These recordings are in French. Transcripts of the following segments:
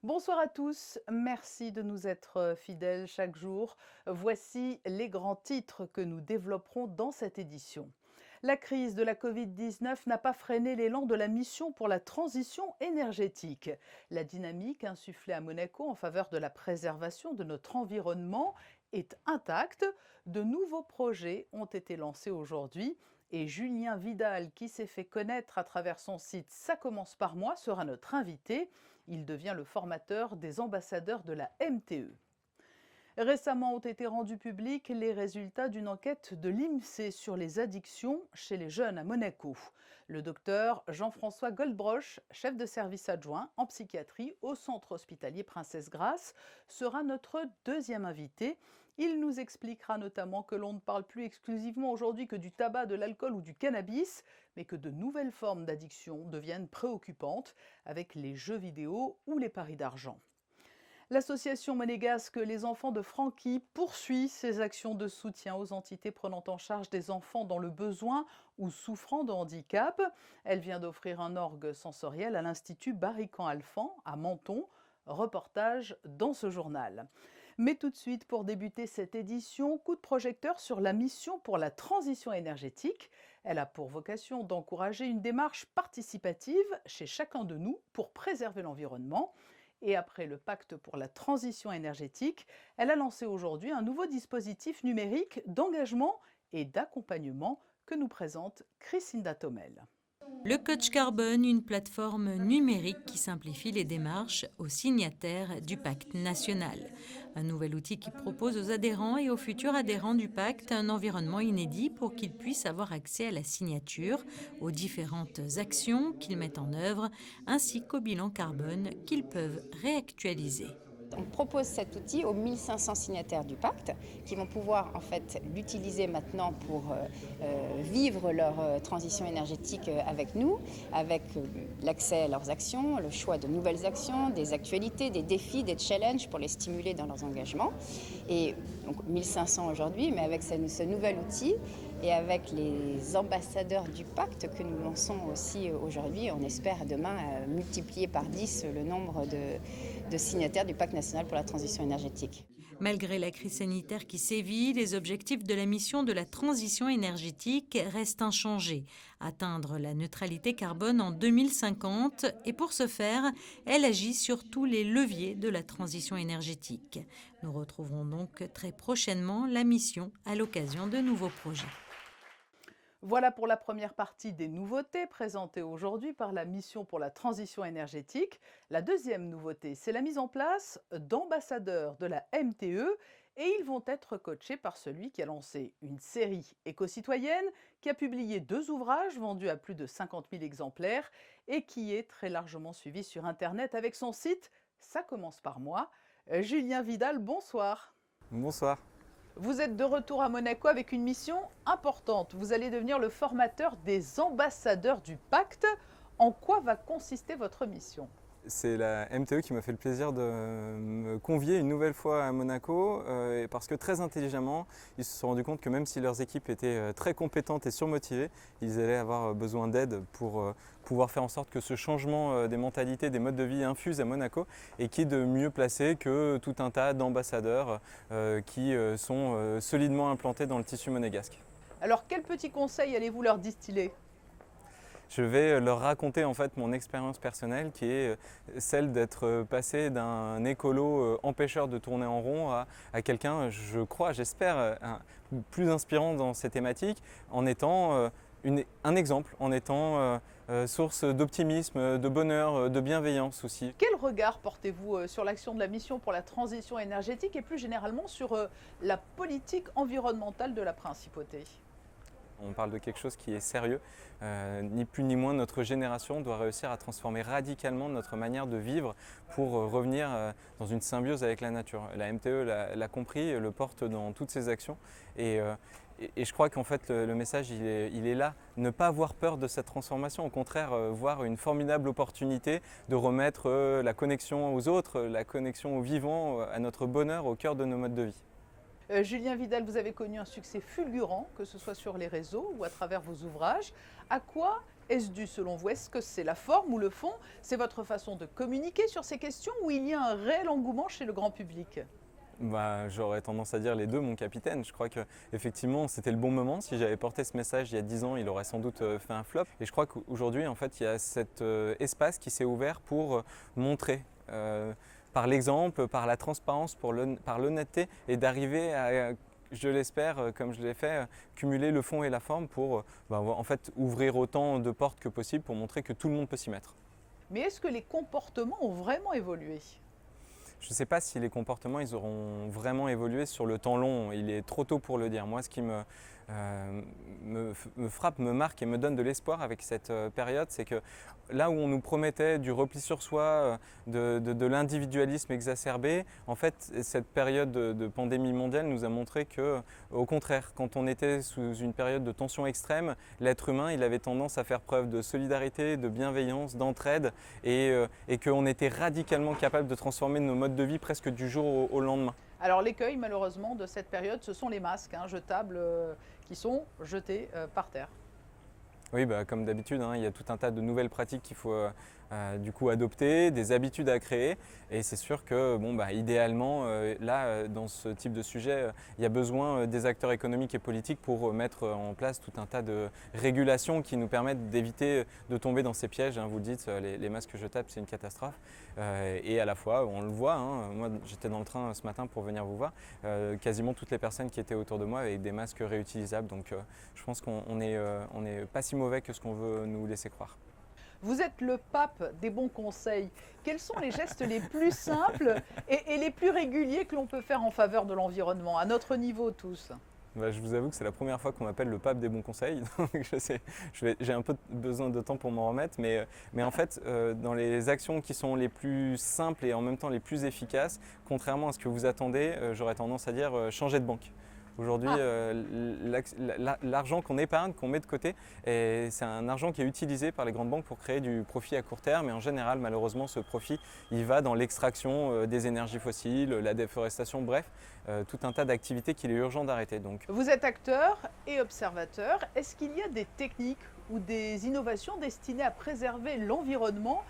Bonsoir à tous, merci de nous être fidèles chaque jour. Voici les grands titres que nous développerons dans cette édition. La crise de la Covid-19 n'a pas freiné l'élan de la mission pour la transition énergétique. La dynamique insufflée à Monaco en faveur de la préservation de notre environnement est intacte. De nouveaux projets ont été lancés aujourd'hui et Julien Vidal, qui s'est fait connaître à travers son site Ça commence par moi, sera notre invité. Il devient le formateur des ambassadeurs de la MTE. Récemment ont été rendus publics les résultats d'une enquête de l'INSEE sur les addictions chez les jeunes à Monaco. Le docteur Jean-François Goldbroch, chef de service adjoint en psychiatrie au centre hospitalier Princesse Grace, sera notre deuxième invité. Il nous expliquera notamment que l'on ne parle plus exclusivement aujourd'hui que du tabac, de l'alcool ou du cannabis, mais que de nouvelles formes d'addiction deviennent préoccupantes avec les jeux vidéo ou les paris d'argent. L'association monégasque Les Enfants de Francky poursuit ses actions de soutien aux entités prenant en charge des enfants dans le besoin ou souffrant de handicap. Elle vient d'offrir un orgue sensoriel à l'Institut Barrican-Alphand à Menton. Reportage dans ce journal. Mais tout de suite, pour débuter cette édition, coup de projecteur sur la mission pour la transition énergétique. Elle a pour vocation d'encourager une démarche participative chez chacun de nous pour préserver l'environnement. Et après le pacte pour la transition énergétique, elle a lancé aujourd'hui un nouveau dispositif numérique d'engagement et d'accompagnement que nous présente Christinda Thomel. Le Coach Carbone, une plateforme numérique qui simplifie les démarches aux signataires du pacte national. Un nouvel outil qui propose aux adhérents et aux futurs adhérents du pacte un environnement inédit pour qu'ils puissent avoir accès à la signature, aux différentes actions qu'ils mettent en œuvre, ainsi qu'au bilan carbone qu'ils peuvent réactualiser. On propose cet outil aux 1500 signataires du pacte qui vont pouvoir en fait l'utiliser maintenant pour vivre leur transition énergétique avec nous, avec l'accès à leurs actions, le choix de nouvelles actions, des actualités, des défis, des challenges pour les stimuler dans leurs engagements. Et donc 1500 aujourd'hui, mais avec ce nouvel outil et avec les ambassadeurs du pacte que nous lançons aussi aujourd'hui, on espère demain multiplier par 10 le nombre de signataires du pacte national pour la transition énergétique. Malgré la crise sanitaire qui sévit, les objectifs de la mission de la transition énergétique restent inchangés. Atteindre la neutralité carbone en 2050 et pour ce faire, elle agit sur tous les leviers de la transition énergétique. Nous retrouverons donc très prochainement la mission à l'occasion de nouveaux projets. Voilà pour la première partie des nouveautés présentées aujourd'hui par la mission pour la transition énergétique. La deuxième nouveauté, c'est la mise en place d'ambassadeurs de la MTE et ils vont être coachés par celui qui a lancé une série éco-citoyenne, qui a publié 2 ouvrages vendus à plus de 50 000 exemplaires et qui est très largement suivi sur Internet avec son site Ça commence par moi. Julien Vidal, bonsoir. Bonsoir. Vous êtes de retour à Monaco avec une mission importante. Vous allez devenir le formateur des ambassadeurs du pacte. En quoi va consister votre mission ? C'est la MTE qui m'a fait le plaisir de me convier une nouvelle fois à Monaco parce que très intelligemment, ils se sont rendus compte que même si leurs équipes étaient très compétentes et surmotivées, ils allaient avoir besoin d'aide pour pouvoir faire en sorte que ce changement des mentalités, des modes de vie infuse à Monaco et qui est de mieux placé que tout un tas d'ambassadeurs qui sont solidement implantés dans le tissu monégasque. Alors, quels petits conseils allez-vous leur distiller ? Je vais leur raconter en fait mon expérience personnelle qui est celle d'être passé d'un écolo empêcheur de tourner en rond à quelqu'un, je crois, j'espère, plus inspirant dans ces thématiques en étant un exemple, en étant source d'optimisme, de bonheur, de bienveillance aussi. Quel regard portez-vous sur l'action de la mission pour la transition énergétique et plus généralement sur la politique environnementale de la principauté ? On parle de quelque chose qui est sérieux. Ni plus ni moins, notre génération doit réussir à transformer radicalement notre manière de vivre pour revenir dans une symbiose avec la nature. La MTE l'a compris, le porte dans toutes ses actions. Et je crois qu'en fait, le message, il est là. Ne pas avoir peur de cette transformation. Au contraire, voir une formidable opportunité de remettre la connexion aux autres, la connexion au vivant, à notre bonheur au cœur de nos modes de vie. Julien Vidal, vous avez connu un succès fulgurant, que ce soit sur les réseaux ou à travers vos ouvrages. À quoi Est-ce dû selon vous? Est-ce que c'est la forme ou le fond? C'est votre façon de communiquer sur ces questions ou il y a un réel engouement chez le grand public? Bah, j'aurais tendance à dire les deux, mon capitaine. Je crois qu'effectivement, c'était le bon moment. Si j'avais porté ce message il y a 10 ans, il aurait sans doute fait un flop. Et je crois qu'aujourd'hui, en fait, il y a cet espace qui s'est ouvert pour montrer, par l'exemple, par la transparence, par l'honnêteté, et d'arriver à, je l'espère, comme je l'ai fait, cumuler le fond et la forme pour en fait, ouvrir autant de portes que possible pour montrer que tout le monde peut s'y mettre. Mais est-ce que les comportements ont vraiment évolué? Je ne sais pas si les comportements ils auront vraiment évolué sur le temps long. Il est trop tôt pour le dire. Moi, ce qui me frappe, me marque et me donne de l'espoir avec cette période, c'est que là où on nous promettait du repli sur soi, de l'individualisme exacerbé, en fait, cette période de pandémie mondiale nous a montré que, au contraire, quand on était sous une période de tension extrême, l'être humain, il avait tendance à faire preuve de solidarité, de bienveillance, d'entraide, et qu'on était radicalement capable de transformer nos modes de vie presque du jour au lendemain. Alors l'écueil malheureusement de cette période, ce sont les masques jetables qui sont jetés par terre. Oui, comme d'habitude, il y a tout un tas de nouvelles pratiques qu'il faut du coup adopter, des habitudes à créer. Et c'est sûr que idéalement, là, dans ce type de sujet, il y a besoin des acteurs économiques et politiques pour mettre en place tout un tas de régulations qui nous permettent d'éviter de tomber dans ces pièges. Vous le dites, les masques jetables, c'est une catastrophe. Et à la fois, on le voit, moi j'étais dans le train ce matin pour venir vous voir, quasiment toutes les personnes qui étaient autour de moi avec des masques réutilisables. Donc je pense qu'on n'est pas si mauvais que ce qu'on veut nous laisser croire. Vous êtes le pape des bons conseils. Quels sont les gestes les plus simples et les plus réguliers que l'on peut faire en faveur de l'environnement, à notre niveau tous? Je vous avoue que c'est la première fois qu'on m'appelle le pape des bons conseils, donc j'ai un peu besoin de temps pour m'en remettre, mais en fait, dans les actions qui sont les plus simples et en même temps les plus efficaces, contrairement à ce que vous attendez, j'aurais tendance à dire changer de banque. Aujourd'hui, l'argent qu'on épargne, qu'on met de côté, c'est un argent qui est utilisé par les grandes banques pour créer du profit à court terme. Et en général, malheureusement, ce profit, il va dans l'extraction des énergies fossiles, la déforestation, bref, tout un tas d'activités qu'il est urgent d'arrêter. Vous êtes acteur et observateur. Est-ce qu'il y a des techniques ou des innovations destinées à préserver l'environnement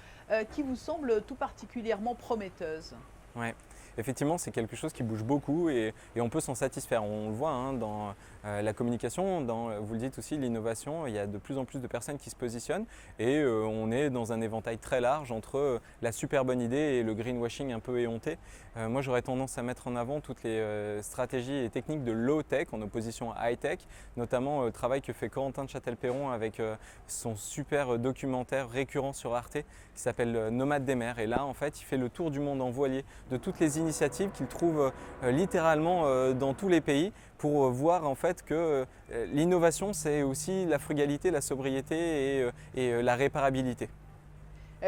qui vous semblent tout particulièrement prometteuses? Ouais. Effectivement, c'est quelque chose qui bouge beaucoup et on peut s'en satisfaire. On le voit dans la communication, vous le dites aussi, l'innovation. Il y a de plus en plus de personnes qui se positionnent et on est dans un éventail très large entre la super bonne idée et le greenwashing un peu éhonté. Moi, j'aurais tendance à mettre en avant toutes les stratégies et techniques de low-tech en opposition à high-tech, notamment le travail que fait Corentin de Châtel-Perron avec son super documentaire récurrent sur Arte qui s'appelle Nomade des mers. Et là, en fait, il fait le tour du monde en voilier de toutes les initiatives qu'il trouve littéralement dans tous les pays pour voir en fait que l'innovation, c'est aussi la frugalité, la sobriété et la réparabilité.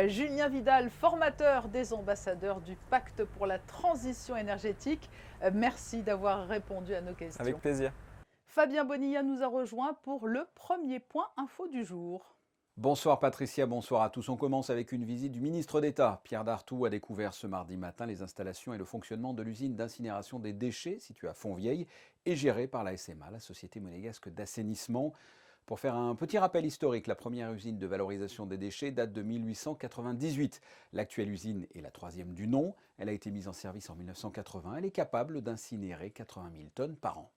Julien Vidal, formateur des ambassadeurs du Pacte pour la transition énergétique. Merci d'avoir répondu à nos questions. Avec plaisir. Fabien Bonilla nous a rejoint pour le premier point info du jour. Bonsoir Patricia, bonsoir à tous. On commence avec une visite du ministre d'État. Pierre Dartout a découvert ce mardi matin les installations et le fonctionnement de l'usine d'incinération des déchets située à Fontvieille et gérée par la SMA, la Société monégasque d'assainissement. Pour faire un petit rappel historique, la première usine de valorisation des déchets date de 1898. L'actuelle usine est la troisième du nom. Elle a été mise en service en 1980. Elle est capable d'incinérer 80 000 tonnes par an.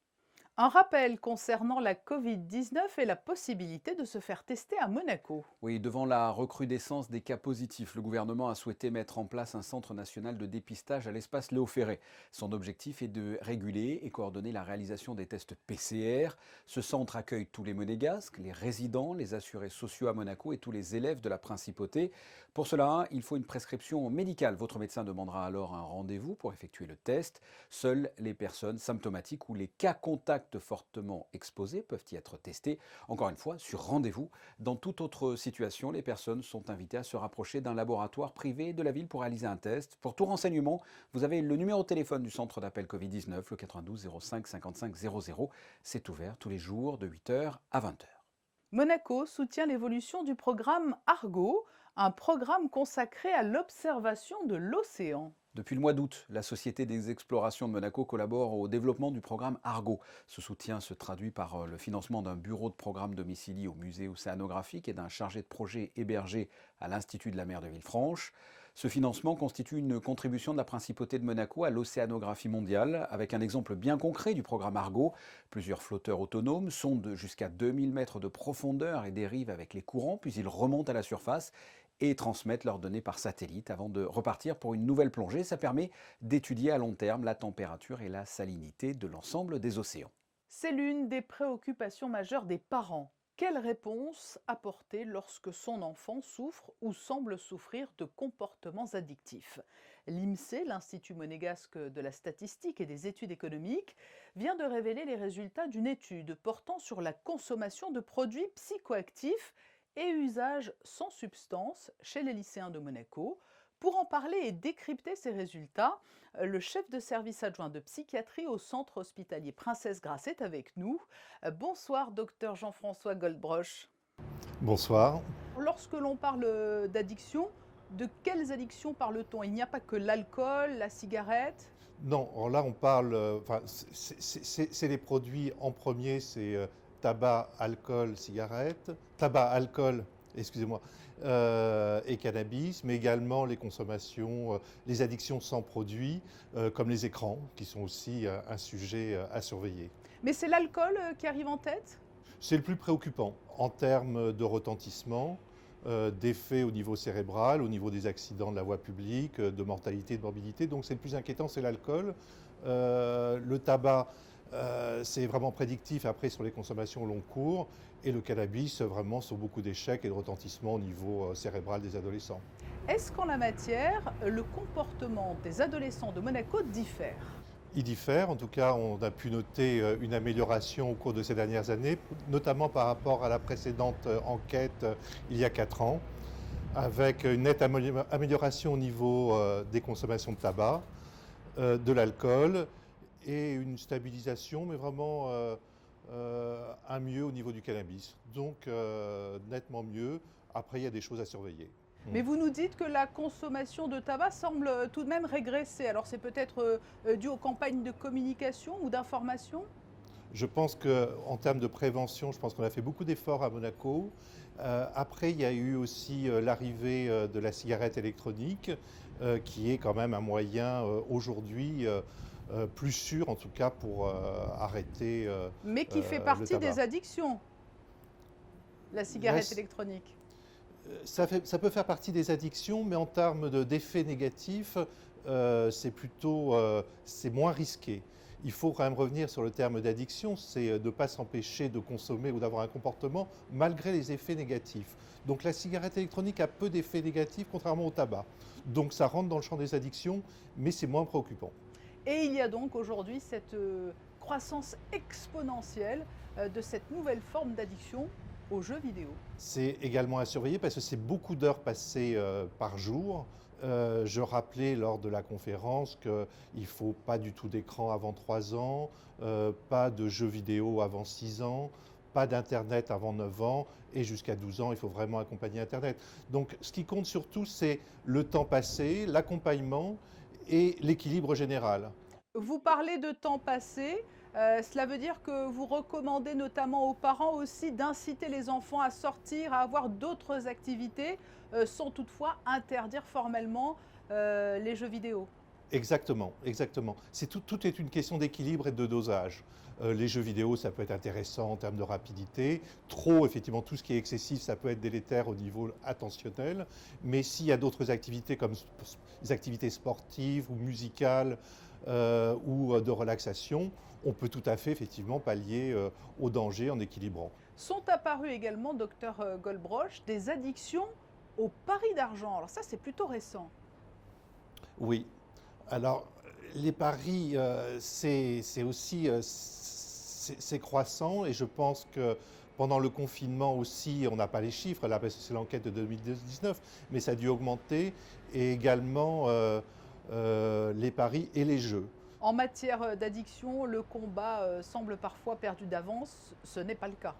Un rappel concernant la Covid-19 et la possibilité de se faire tester à Monaco. Oui, devant la recrudescence des cas positifs, le gouvernement a souhaité mettre en place un centre national de dépistage à l'espace Léo Ferré. Son objectif est de réguler et coordonner la réalisation des tests PCR. Ce centre accueille tous les monégasques, les résidents, les assurés sociaux à Monaco et tous les élèves de la principauté. Pour cela, il faut une prescription médicale. Votre médecin demandera alors un rendez-vous pour effectuer le test. Seules les personnes symptomatiques ou les cas contacts fortement exposés peuvent y être testés. Encore une fois, sur rendez-vous. Dans toute autre situation, les personnes sont invitées à se rapprocher d'un laboratoire privé de la ville pour réaliser un test. Pour tout renseignement, vous avez le numéro de téléphone du centre d'appel Covid-19, le 92 05 55 00. C'est ouvert tous les jours de 8h à 20h. Monaco soutient l'évolution du programme Argo, un programme consacré à l'observation de l'océan. Depuis le mois d'août, la Société des explorations de Monaco collabore au développement du programme Argo. Ce soutien se traduit par le financement d'un bureau de programme domicilié au musée océanographique et d'un chargé de projet hébergé à l'Institut de la mer de Villefranche. Ce financement constitue une contribution de la Principauté de Monaco à l'océanographie mondiale, avec un exemple bien concret du programme Argo. Plusieurs flotteurs autonomes sondent jusqu'à 2000 mètres de profondeur et dérivent avec les courants, puis ils remontent à la surface et transmettent leurs données par satellite avant de repartir pour une nouvelle plongée. Ça permet d'étudier à long terme la température et la salinité de l'ensemble des océans. C'est l'une des préoccupations majeures des parents. Quelle réponse apporter lorsque son enfant souffre ou semble souffrir de comportements addictifs? L'INSEE, l'Institut monégasque de la statistique et des études économiques, vient de révéler les résultats d'une étude portant sur la consommation de produits psychoactifs et usage sans substance chez les lycéens de Monaco. Pour en parler et décrypter ces résultats, le chef de service adjoint de psychiatrie au centre hospitalier Princesse Grasse est avec nous. Bonsoir, docteur Jean-François Goldbroch. Bonsoir. Lorsque l'on parle d'addiction, de quelles addictions parle-t-on? Il n'y a pas que l'alcool, la cigarette? Non, alors là on parle, c'est les produits en premier, c'est tabac, alcool, cigarette, tabac, alcool, excusez-moi, et cannabis, mais également les consommations, les addictions sans produits, comme les écrans, qui sont aussi un sujet à surveiller. Mais c'est l'alcool qui arrive en tête? C'est le plus préoccupant en termes de retentissement, d'effets au niveau cérébral, au niveau des accidents de la voie publique, de mortalité, de morbidité. Donc c'est le plus inquiétant, c'est l'alcool. Le tabac, c'est vraiment prédictif après sur les consommations au long cours. Et le cannabis, vraiment sur beaucoup d'échecs et de retentissements au niveau cérébral des adolescents. Est-ce qu'en la matière, le comportement des adolescents de Monaco diffère? Il diffère, en tout cas on a pu noter une amélioration au cours de ces dernières années, notamment par rapport à la précédente enquête il y a 4 ans, avec une nette amélioration au niveau des consommations de tabac, de l'alcool et une stabilisation, mais vraiment un mieux au niveau du cannabis. Donc nettement mieux. Après, il y a des choses à surveiller. Mais vous nous dites que la consommation de tabac semble tout de même régresser. Alors c'est peut-être dû aux campagnes de communication ou d'information? Je pense qu'en termes de prévention, je pense qu'on a fait beaucoup d'efforts à Monaco. Après, il y a eu aussi l'arrivée de la cigarette électronique, qui est quand même un moyen aujourd'hui plus sûr, en tout cas, pour arrêter Mais qui fait le partie tabac. des addictions, la cigarette électronique. Ça peut faire partie des addictions, mais en termes d'effets négatifs, c'est moins risqué. Il faut quand même revenir sur le terme d'addiction, c'est de ne pas s'empêcher de consommer ou d'avoir un comportement malgré les effets négatifs. Donc la cigarette électronique a peu d'effets négatifs contrairement au tabac. Donc ça rentre dans le champ des addictions, mais c'est moins préoccupant. Et il y a donc aujourd'hui cette croissance exponentielle de cette nouvelle forme d'addiction aux jeux vidéo. C'est également à surveiller parce que c'est beaucoup d'heures passées par jour. Je rappelais lors de la conférence qu'il ne faut pas du tout d'écran avant 3 ans, pas de jeux vidéo avant 6 ans, pas d'Internet avant 9 ans et jusqu'à 12 ans, il faut vraiment accompagner Internet. Donc ce qui compte surtout, c'est le temps passé, l'accompagnement et l'équilibre général. Vous parlez de temps passé. Cela veut dire que vous recommandez notamment aux parents aussi d'inciter les enfants à sortir, à avoir d'autres activités, sans toutefois interdire formellement les jeux vidéo. Exactement, exactement. Tout est une question d'équilibre et de dosage. Les jeux vidéo, ça peut être intéressant en termes de rapidité. Trop, effectivement, tout ce qui est excessif, ça peut être délétère au niveau attentionnel. Mais s'il y a d'autres activités comme les activités sportives ou musicales ou de relaxation, on peut tout à fait, effectivement, pallier au danger en équilibrant. Sont apparues également, docteur Goldbroch, des addictions au pari d'argent. Alors ça, c'est plutôt récent. Oui. Alors, les paris, c'est aussi c'est croissant et je pense que pendant le confinement aussi, on n'a pas les chiffres, là parce que c'est l'enquête de 2019, mais ça a dû augmenter et également les paris et les jeux. En matière d'addiction, le combat semble parfois perdu d'avance. Ce n'est pas le cas.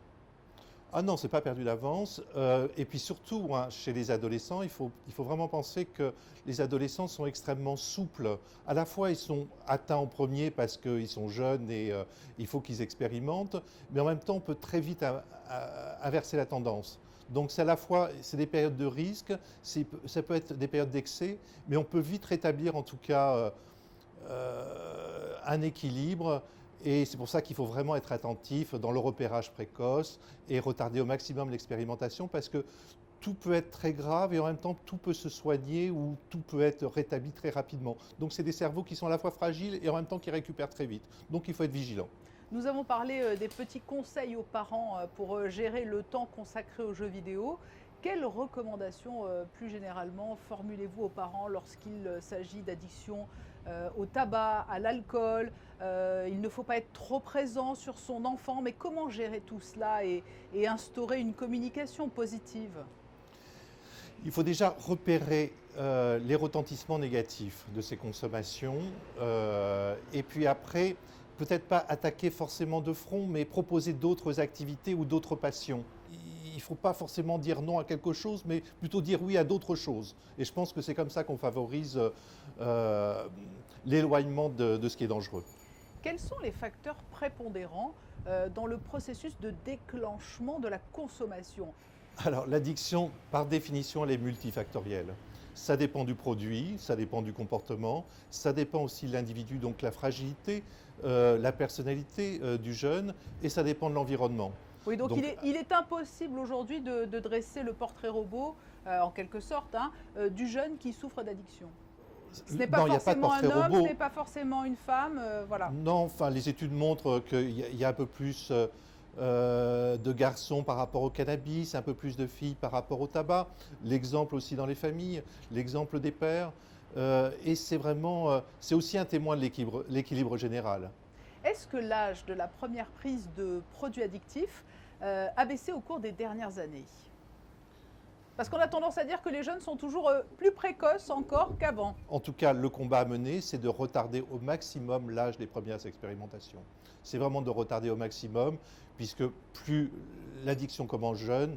Ah non, c'est pas perdu d'avance. Et puis surtout, hein, chez les adolescents, il faut vraiment penser que les adolescents sont extrêmement souples. À la fois, ils sont atteints en premier parce qu'ils sont jeunes et il faut qu'ils expérimentent, mais en même temps, on peut très vite inverser la tendance. Donc c'est à la fois c'est des périodes de risque, ça peut être des périodes d'excès, mais on peut vite rétablir en tout cas un équilibre. Et c'est pour ça qu'il faut vraiment être attentif dans le repérage précoce et retarder au maximum l'expérimentation parce que tout peut être très grave et en même temps tout peut se soigner ou tout peut être rétabli très rapidement. Donc c'est des cerveaux qui sont à la fois fragiles et en même temps qui récupèrent très vite. Donc il faut être vigilant. Nous avons parlé des petits conseils aux parents pour gérer le temps consacré aux jeux vidéo. Quelles recommandations plus généralement formulez-vous aux parents lorsqu'il s'agit d'addiction au tabac, à l'alcool? Il ne faut pas être trop présent sur son enfant, mais comment gérer tout cela et instaurer une communication positive? Il faut déjà repérer les retentissements négatifs de ces consommations et puis après, peut-être pas attaquer forcément de front, mais proposer d'autres activités ou d'autres passions. Il ne faut pas forcément dire non à quelque chose, mais plutôt dire oui à d'autres choses. Et je pense que c'est comme ça qu'on favorise l'éloignement de ce qui est dangereux. Quels sont les facteurs prépondérants dans le processus de déclenchement de la consommation? Alors l'addiction, par définition, elle est multifactorielle. Ça dépend du produit, ça dépend du comportement, ça dépend aussi de l'individu, donc la fragilité, la personnalité du jeune, et ça dépend de l'environnement. Oui, donc il est impossible aujourd'hui de dresser le portrait robot, en quelque sorte, hein, du jeune qui souffre d'addiction. Ce n'est pas Non, il n'y a pas de forcément un portrait homme, robot. ce n'est pas forcément une femme, voilà. Non, enfin, les études montrent qu'il y a un peu plus de garçons par rapport au cannabis, un peu plus de filles par rapport au tabac. L'exemple aussi dans les familles, l'exemple des pères. Et c'est vraiment, c'est aussi un témoin de l'équilibre général. Est-ce que l'âge de la première prise de produits addictifs a baissé au cours des dernières années? Parce qu'on a tendance à dire que les jeunes sont toujours plus précoces encore qu'avant. En tout cas, le combat à mener, c'est de retarder au maximum l'âge des premières expérimentations. C'est vraiment de retarder au maximum, puisque plus l'addiction commence jeune,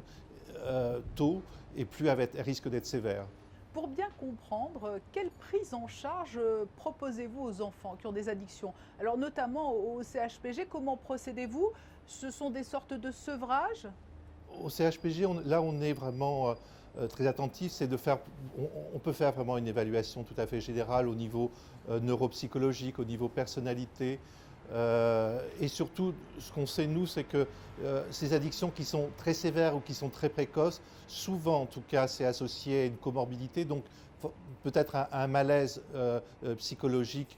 tôt, et plus elle risque d'être sévère. Pour bien comprendre, quelle prise en charge proposez-vous aux enfants qui ont des addictions? Alors notamment au CHPG, comment procédez-vous? Ce sont des sortes de sevrages? Au CHPG, là, on est vraiment très attentif. C'est de faire, on peut faire vraiment une évaluation tout à fait générale au niveau neuropsychologique, au niveau personnalité. Et surtout, ce qu'on sait, nous, c'est que ces addictions qui sont très sévères ou qui sont très précoces, souvent, en tout cas, c'est associé à une comorbidité, donc peut-être un malaise psychologique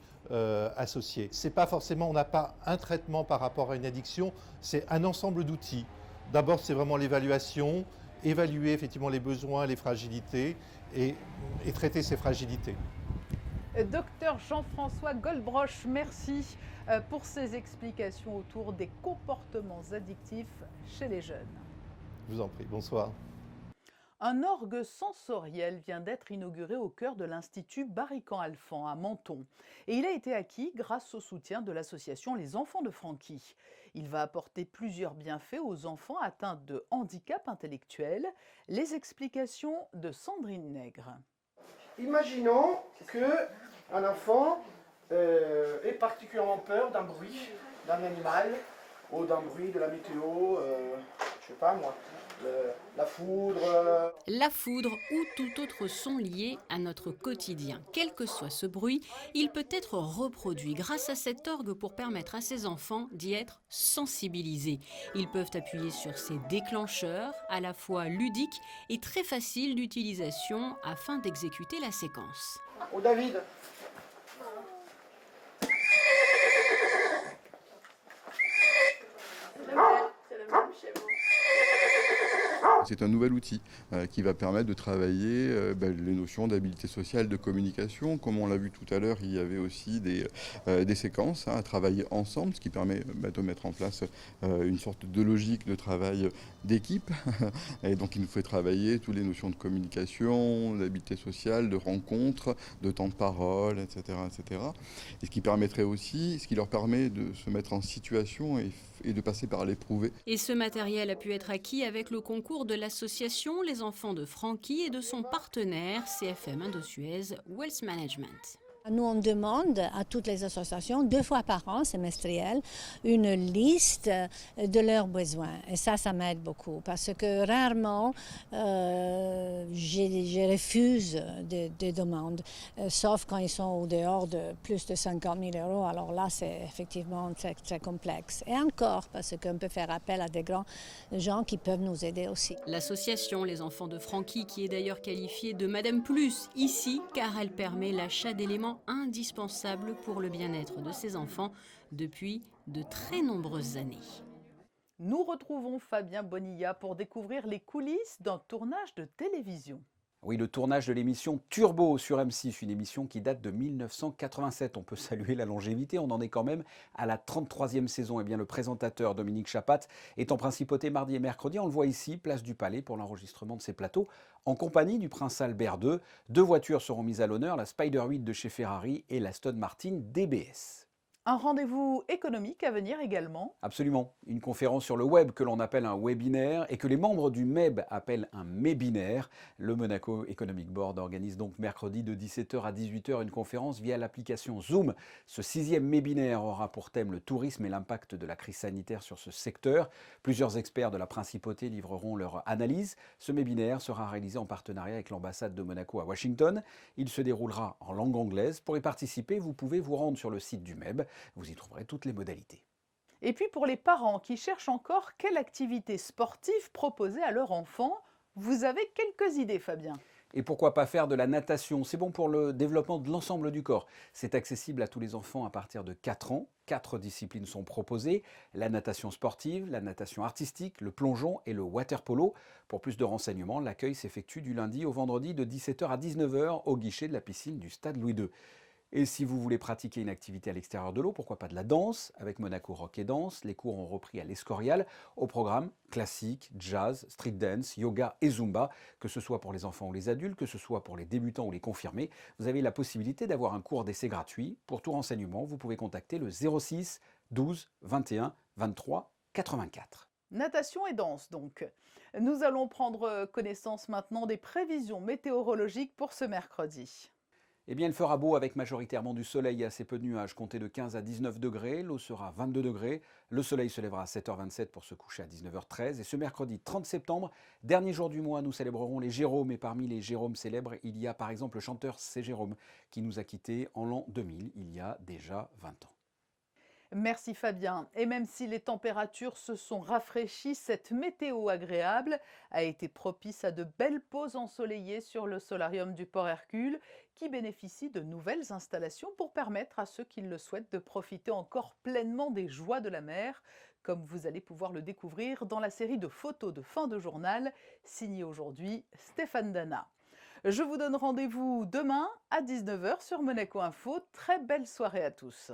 associé. C'est pas forcément, on n'a pas un traitement par rapport à une addiction, c'est un ensemble d'outils. D'abord, c'est vraiment l'évaluation, évaluer effectivement les besoins, les fragilités et traiter ces fragilités. Docteur Jean-François Goldbroch, merci pour ces explications autour des comportements addictifs chez les jeunes. Je vous en prie, bonsoir. Un orgue sensoriel vient d'être inauguré au cœur de l'Institut Barrican-Alphand à Menton. Et il a été acquis grâce au soutien de l'association Les Enfants de Francky. Il va apporter plusieurs bienfaits aux enfants atteints de handicap intellectuel. Les explications de Sandrine Nègre. Imaginons qu'un enfant ait particulièrement peur d'un bruit, d'un animal, ou d'un bruit de la météo, je sais pas moi, la foudre. La foudre ou tout autre son lié à notre quotidien. Quel que soit ce bruit, il peut être reproduit grâce à cet orgue pour permettre à ces enfants d'y être sensibilisés. Ils peuvent appuyer sur ces déclencheurs, à la fois ludiques et très faciles d'utilisation afin d'exécuter la séquence. Oh David! C'est un nouvel outil qui va permettre de travailler les notions d'habilité sociale, de communication. Comme on l'a vu tout à l'heure, il y avait aussi des séquences à travailler ensemble, ce qui permet de mettre en place une sorte de logique de travail d'équipe. Et donc il nous fait travailler toutes les notions de communication, d'habilité sociale, de rencontre, de temps de parole, etc., etc. Et ce qui leur permet de se mettre en situation et de passer par l'éprouvé. Et ce matériel a pu être acquis avec le concours de l'association Les Enfants de Francky et de son partenaire CFM Indosuez Wealth Management. Nous, on demande à toutes les associations, 2 fois par an, semestriel, une liste de leurs besoins. Et ça m'aide beaucoup parce que rarement, je refuse des demandes, sauf quand ils sont au dehors de plus de 50 000 €. Alors là, c'est effectivement très, très complexe. Et encore, parce qu'on peut faire appel à des grands gens qui peuvent nous aider aussi. L'association Les Enfants de Francky, qui est d'ailleurs qualifiée de Madame Plus ici, car elle permet l'achat d'éléments indispensable pour le bien-être de ses enfants depuis de très nombreuses années. Nous retrouvons Fabien Bonilla pour découvrir les coulisses d'un tournage de télévision. Oui, le tournage de l'émission Turbo sur M6, une émission qui date de 1987. On peut saluer la longévité, on en est quand même à la 33e saison. Eh bien, le présentateur Dominique Chapat est en principauté mardi et mercredi. On le voit ici, place du Palais, pour l'enregistrement de ses plateaux, en compagnie du prince Albert II. 2 voitures seront mises à l'honneur, la Spider 8 de chez Ferrari et la Aston Martin DBS. Un rendez-vous économique à venir également. Absolument. Une conférence sur le web que l'on appelle un webinaire et que les membres du MEB appellent un mébinaire. Le Monaco Economic Board organise donc mercredi de 17h à 18h une conférence via l'application Zoom. Ce 6e mébinaire aura pour thème le tourisme et l'impact de la crise sanitaire sur ce secteur. Plusieurs experts de la principauté livreront leur analyse. Ce mébinaire sera réalisé en partenariat avec l'ambassade de Monaco à Washington. Il se déroulera en langue anglaise. Pour y participer, vous pouvez vous rendre sur le site du MEB. Vous y trouverez toutes les modalités. Et puis pour les parents qui cherchent encore quelle activité sportive proposer à leur enfant, vous avez quelques idées, Fabien. Et pourquoi pas faire de la natation? C'est bon pour le développement de l'ensemble du corps. C'est accessible à tous les enfants à partir de 4 ans. 4 disciplines sont proposées, la natation sportive, la natation artistique, le plongeon et le water polo. Pour plus de renseignements, l'accueil s'effectue du lundi au vendredi de 17h à 19h au guichet de la piscine du stade Louis II. Et si vous voulez pratiquer une activité à l'extérieur de l'eau, pourquoi pas de la danse? Avec Monaco Rock et Danse, les cours ont repris à l'Escorial. Au programme, classique, jazz, street dance, yoga et zumba. Que ce soit pour les enfants ou les adultes, que ce soit pour les débutants ou les confirmés, vous avez la possibilité d'avoir un cours d'essai gratuit. Pour tout renseignement, vous pouvez contacter le 06 12 21 23 84. Natation et danse donc. Nous allons prendre connaissance maintenant des prévisions météorologiques pour ce mercredi. Eh bien, il fera beau avec majoritairement du soleil et assez peu de nuages, comptez de 15 à 19 degrés, l'eau sera 22 degrés, le soleil se lèvera à 7h27 pour se coucher à 19h13, et ce mercredi 30 septembre, dernier jour du mois, nous célébrerons les Jérômes, et parmi les Jérômes célèbres, il y a par exemple le chanteur C. Jérôme, qui nous a quittés en l'an 2000, il y a déjà 20 ans. Merci Fabien. Et même si les températures se sont rafraîchies, cette météo agréable a été propice à de belles pauses ensoleillées sur le solarium du Port Hercule, qui bénéficie de nouvelles installations pour permettre à ceux qui le souhaitent de profiter encore pleinement des joies de la mer, comme vous allez pouvoir le découvrir dans la série de photos de fin de journal, signée aujourd'hui Stéphane Dana. Je vous donne rendez-vous demain à 19h sur Monaco Info. Très belle soirée à tous.